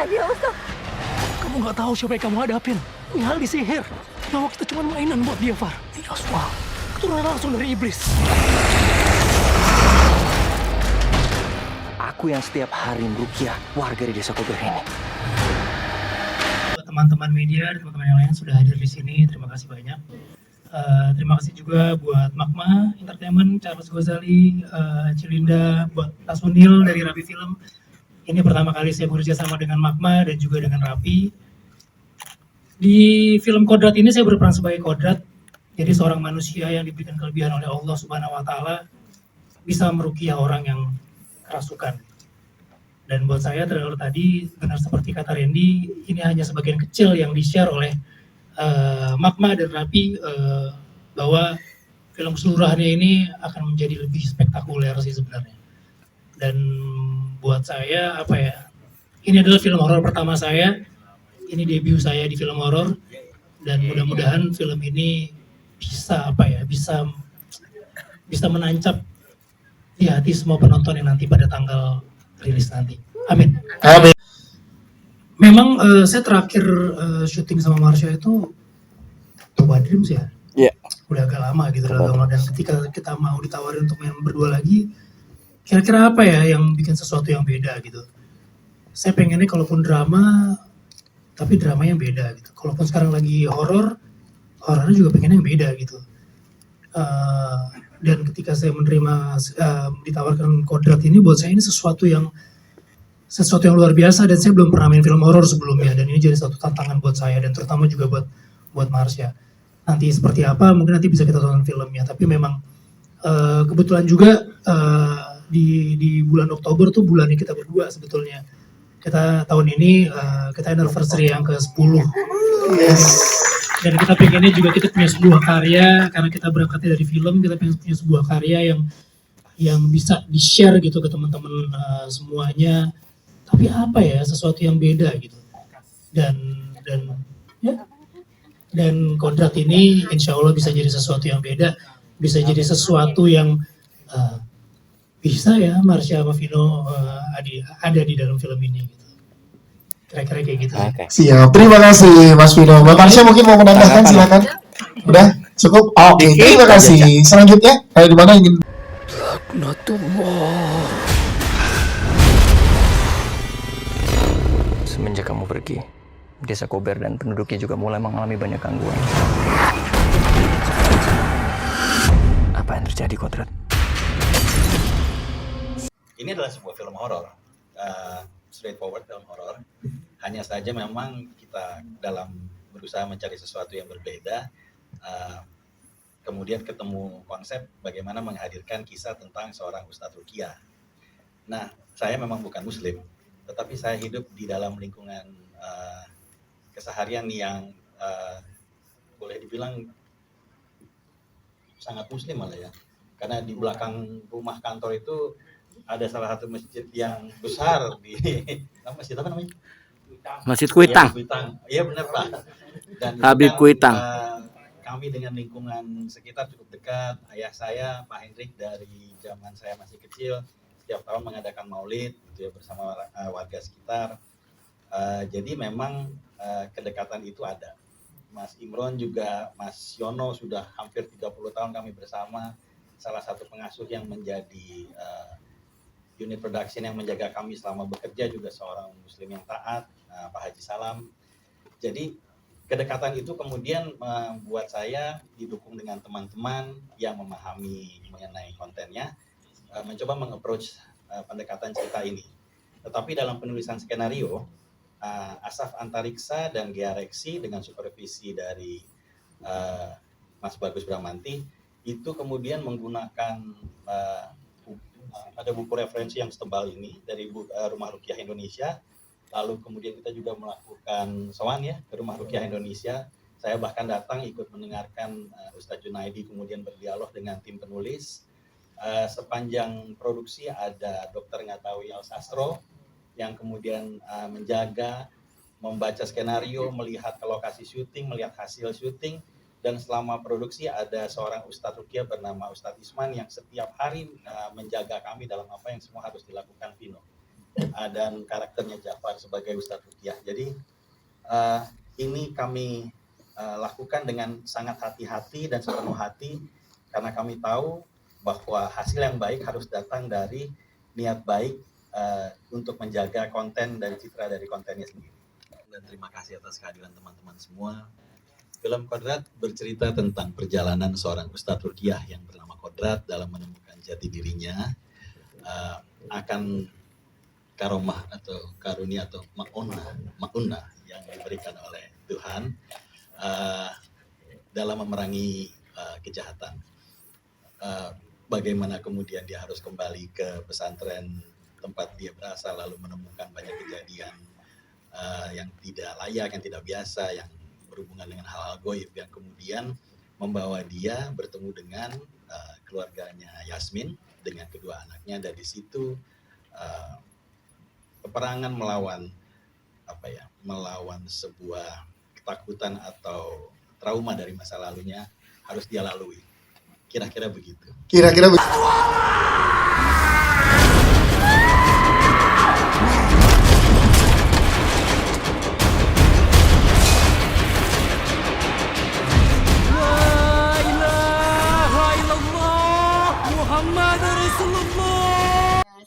Rukiah dia, Ustaz. Kamu nggak tahu siapa yang kamu hadapin. Ini hal disihir. Nyawa kita cuma mainan buat dia, Far. Ini Aswa, keturunan langsung dari iblis. Aku yang setiap hari merukiah warga di desa Kober ini. Buat teman-teman media dan teman-teman yang lain sudah hadir di sini, terima kasih banyak. Terima kasih juga buat Magma Entertainment, Charles Gozali, Cilinda, buat Tasunil dari Rapi Film. Ini pertama kali saya bekerja sama dengan Magma dan juga dengan Rapi. Di film Kodrat ini saya berperan sebagai Kodrat, jadi seorang manusia yang diberikan kelebihan oleh Allah Subhanahu Wa Taala bisa merukiah orang yang kerasukan. Dan buat saya trailer tadi benar seperti kata Randy, ini hanya sebagian kecil yang di-share oleh Magma dan Rapi, bahwa film keseluruhannya ini akan menjadi lebih spektakuler sih sebenarnya. Dan buat saya ini adalah film horor pertama saya, ini debut saya di film horor, dan mudah-mudahan film ini bisa bisa menancap di hati semua penonton yang nanti pada tanggal rilis nanti. Amin. Amin. Memang saya terakhir syuting sama Marsha itu Toba Dreams ya. Iya. Udah agak lama gitu, dan ketika kita mau ditawarin untuk main berdua lagi, kira-kira apa ya yang bikin sesuatu yang beda gitu. Saya pengennya kalaupun drama, tapi dramanya beda gitu. Kalaupun sekarang lagi horornya juga pengennya yang beda gitu. Dan ketika saya menerima ditawarkan Kodrat ini, buat saya ini sesuatu yang luar biasa, dan saya belum pernah main film horor sebelumnya, dan ini jadi satu tantangan buat saya dan terutama juga buat Marsha. Nanti seperti apa mungkin nanti bisa kita tonton filmnya, tapi memang kebetulan juga di bulan Oktober tuh bulannya kita berdua sebetulnya. Kita tahun ini kita anniversary yang ke-10. Yes. Dan kita pengennya juga kita punya sebuah karya, karena kita berangkatnya dari film, kita pengen punya sebuah karya yang bisa di-share gitu ke teman-teman semuanya. Tapi sesuatu yang beda gitu. Dan Kodrat ini insya Allah bisa jadi sesuatu yang beda, bisa jadi sesuatu yang bisa ya Marsha sama Vino ada di dalam film ini gitu. Kira-kira kayak gitu. Okay. Siap, terima kasih Mas Vino. Mbak Marsha mungkin mau menambahkan, silakan. Udah cukup? Oke, terima kasih. Selanjutnya, di mana ingin? Laknatullah. Semenjak kamu pergi, desa Kober dan penduduknya juga mulai mengalami banyak gangguan. Apa yang terjadi, Kodrat? Ini adalah sebuah film horor, straightforward film horor. Hanya saja memang kita dalam berusaha mencari sesuatu yang berbeda, kemudian ketemu konsep bagaimana menghadirkan kisah tentang seorang Ustadz Rukiah. Nah, saya memang bukan Muslim, tetapi saya hidup di dalam lingkungan keseharian yang boleh dibilang sangat Muslim malah ya. Karena di belakang rumah kantor itu ada salah satu masjid yang besar di masjid apa namanya? Masjid Kuitang. Iya benar Pak. Dan Habib Kuitang. Kami dengan lingkungan sekitar cukup dekat. Ayah saya Pak Hendrik dari zaman saya masih kecil setiap tahun mengadakan maulid gitu ya bersama warga sekitar. Jadi memang kedekatan itu ada. Mas Imron juga, Mas Yono sudah hampir 30 tahun kami bersama. Salah satu pengasuh yang menjadi unit production yang menjaga kami selama bekerja juga seorang Muslim yang taat, Pak Haji Salam. Jadi kedekatan itu kemudian membuat saya didukung dengan teman-teman yang memahami mengenai kontennya, mencoba meng-approach pendekatan cerita ini. Tetapi dalam penulisan skenario, Asaf Antariksa dan Gea Reksi dengan supervisi dari Mas Bagus Bramanti itu kemudian menggunakan ada buku referensi yang setebal ini dari Rumah Rukiah Indonesia. Lalu kemudian kita juga melakukan sowan ya ke Rumah Rukiah Indonesia. Saya bahkan datang ikut mendengarkan Ustadz Junaidi kemudian berdialog dengan tim penulis. Sepanjang produksi ada Dr. Ngatawi Al-Sastro yang kemudian menjaga, membaca skenario, melihat ke lokasi syuting, melihat hasil syuting. Dan selama produksi ada seorang Ustadz Rukiah bernama Ustadz Isman yang setiap hari menjaga kami dalam apa yang semua harus dilakukan Vino. dan karakternya Jafar sebagai Ustadz Rukiah. Jadi ini kami lakukan dengan sangat hati-hati dan sepenuh hati karena kami tahu bahwa hasil yang baik harus datang dari niat baik untuk menjaga konten dan citra dari kontennya sendiri. Dan terima kasih atas kehadiran teman-teman semua. Film Kodrat bercerita tentang perjalanan seorang Ustadz Rukiah yang bernama Kodrat dalam menemukan jati dirinya, akan karomah atau karunia atau ma'unah yang diberikan oleh Tuhan dalam memerangi kejahatan. Bagaimana kemudian dia harus kembali ke pesantren tempat dia berasal, lalu menemukan banyak kejadian yang tidak layak, yang tidak biasa, yang berhubungan dengan hal-hal goib yang kemudian membawa dia bertemu dengan keluarganya Yasmin dengan kedua anaknya, dan di situ peperangan melawan sebuah ketakutan atau trauma dari masa lalunya harus dia lalui. Kira-kira begitu. Kira-kira begitu.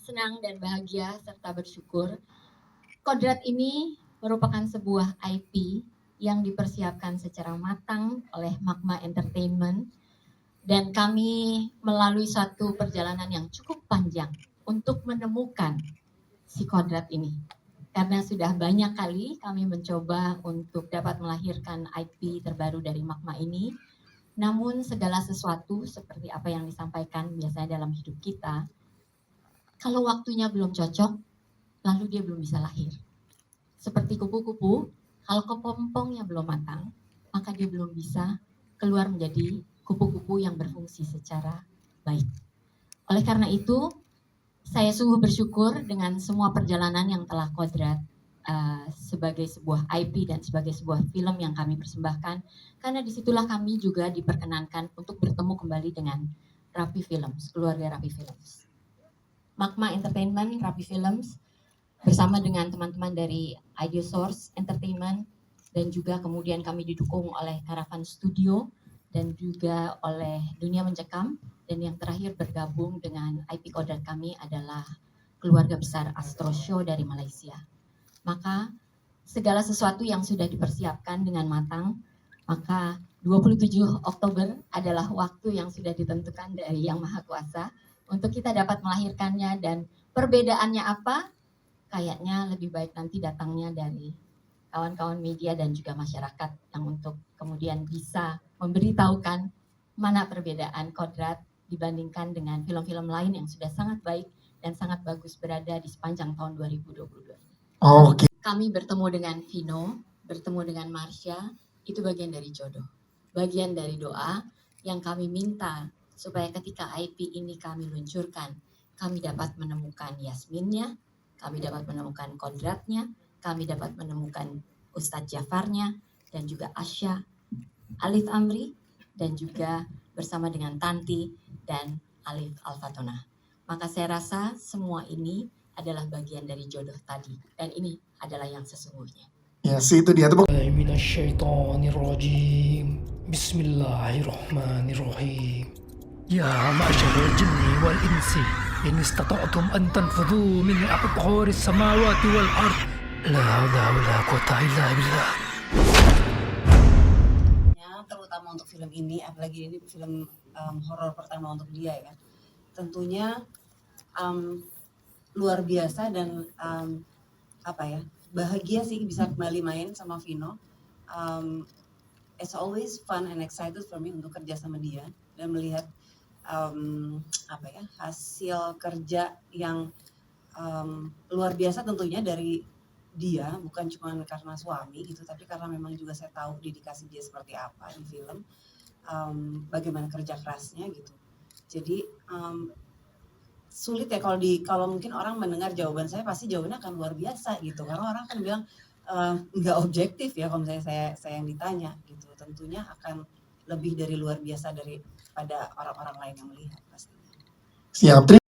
Senang dan bahagia serta bersyukur. Kodrat ini merupakan sebuah IP yang dipersiapkan secara matang oleh Magma Entertainment, dan kami melalui suatu perjalanan yang cukup panjang untuk menemukan si Kodrat ini. Karena sudah banyak kali kami mencoba untuk dapat melahirkan IP terbaru dari Magma ini, namun segala sesuatu seperti apa yang disampaikan biasanya dalam hidup kita, kalau waktunya belum cocok, lalu dia belum bisa lahir. Seperti kupu-kupu, kalau kepompongnya belum matang, maka dia belum bisa keluar menjadi kupu-kupu yang berfungsi secara baik. Oleh karena itu, saya sungguh bersyukur dengan semua perjalanan yang telah Kodrat sebagai sebuah IP dan sebagai sebuah film yang kami persembahkan, karena disitulah kami juga diperkenankan untuk bertemu kembali dengan Rapi Films, keluarga Rapi Films. Magma Entertainment, Rapi Films, bersama dengan teman-teman dari Idea Source Entertainment, dan juga kemudian kami didukung oleh Caravan Studio dan juga oleh Dunia Mencekam, dan yang terakhir bergabung dengan IP Kodrat kami adalah keluarga besar Astro Show dari Malaysia. Maka segala sesuatu yang sudah dipersiapkan dengan matang, maka 27 Oktober adalah waktu yang sudah ditentukan dari Yang Maha Kuasa untuk kita dapat melahirkannya. Dan perbedaannya apa? Kayaknya lebih baik nanti datangnya dari kawan-kawan media dan juga masyarakat yang untuk kemudian bisa memberitahukan mana perbedaan Kodrat dibandingkan dengan film-film lain yang sudah sangat baik dan sangat bagus berada di sepanjang tahun 2022 ini. Oke. Kami bertemu dengan Vino, bertemu dengan Marsha, itu bagian dari jodoh. Bagian dari doa yang kami minta supaya ketika IP ini kami luncurkan, kami dapat menemukan Yasminnya, kami dapat menemukan Kodratnya, kami dapat menemukan Ustadz Jafarnya, dan juga Asya, Alif Amri, dan juga bersama dengan Tanti dan Alif Al-Fatona. Maka saya rasa semua ini adalah bagian dari jodoh tadi, dan ini adalah yang sesungguhnya. Ya sih, itu dia tuh. Bismillahirrahmanirrahim. Ya ma'syaral jinni wal insi, in istata'tum an tanfudhu min aqtaris samawati wal ard, la haula wala quwwata illa billah. Terutama untuk film ini, apalagi ini film horor pertama untuk dia ya, tentunya luar biasa dan bahagia sih bisa kembali main sama Vino. It's always fun and excited for me untuk kerja sama dia dan melihat hasil kerja yang luar biasa tentunya dari dia, bukan cuma karena suami gitu, tapi karena memang juga saya tahu dedikasi dia seperti apa di film, bagaimana kerja kerasnya gitu. Jadi sulit ya kalau mungkin orang mendengar jawaban saya, pasti jawabannya akan luar biasa gitu, karena orang akan bilang nggak objektif ya kalau misalnya saya yang ditanya gitu. Tentunya akan lebih dari luar biasa daripada orang-orang lain yang melihat pasti. Siap.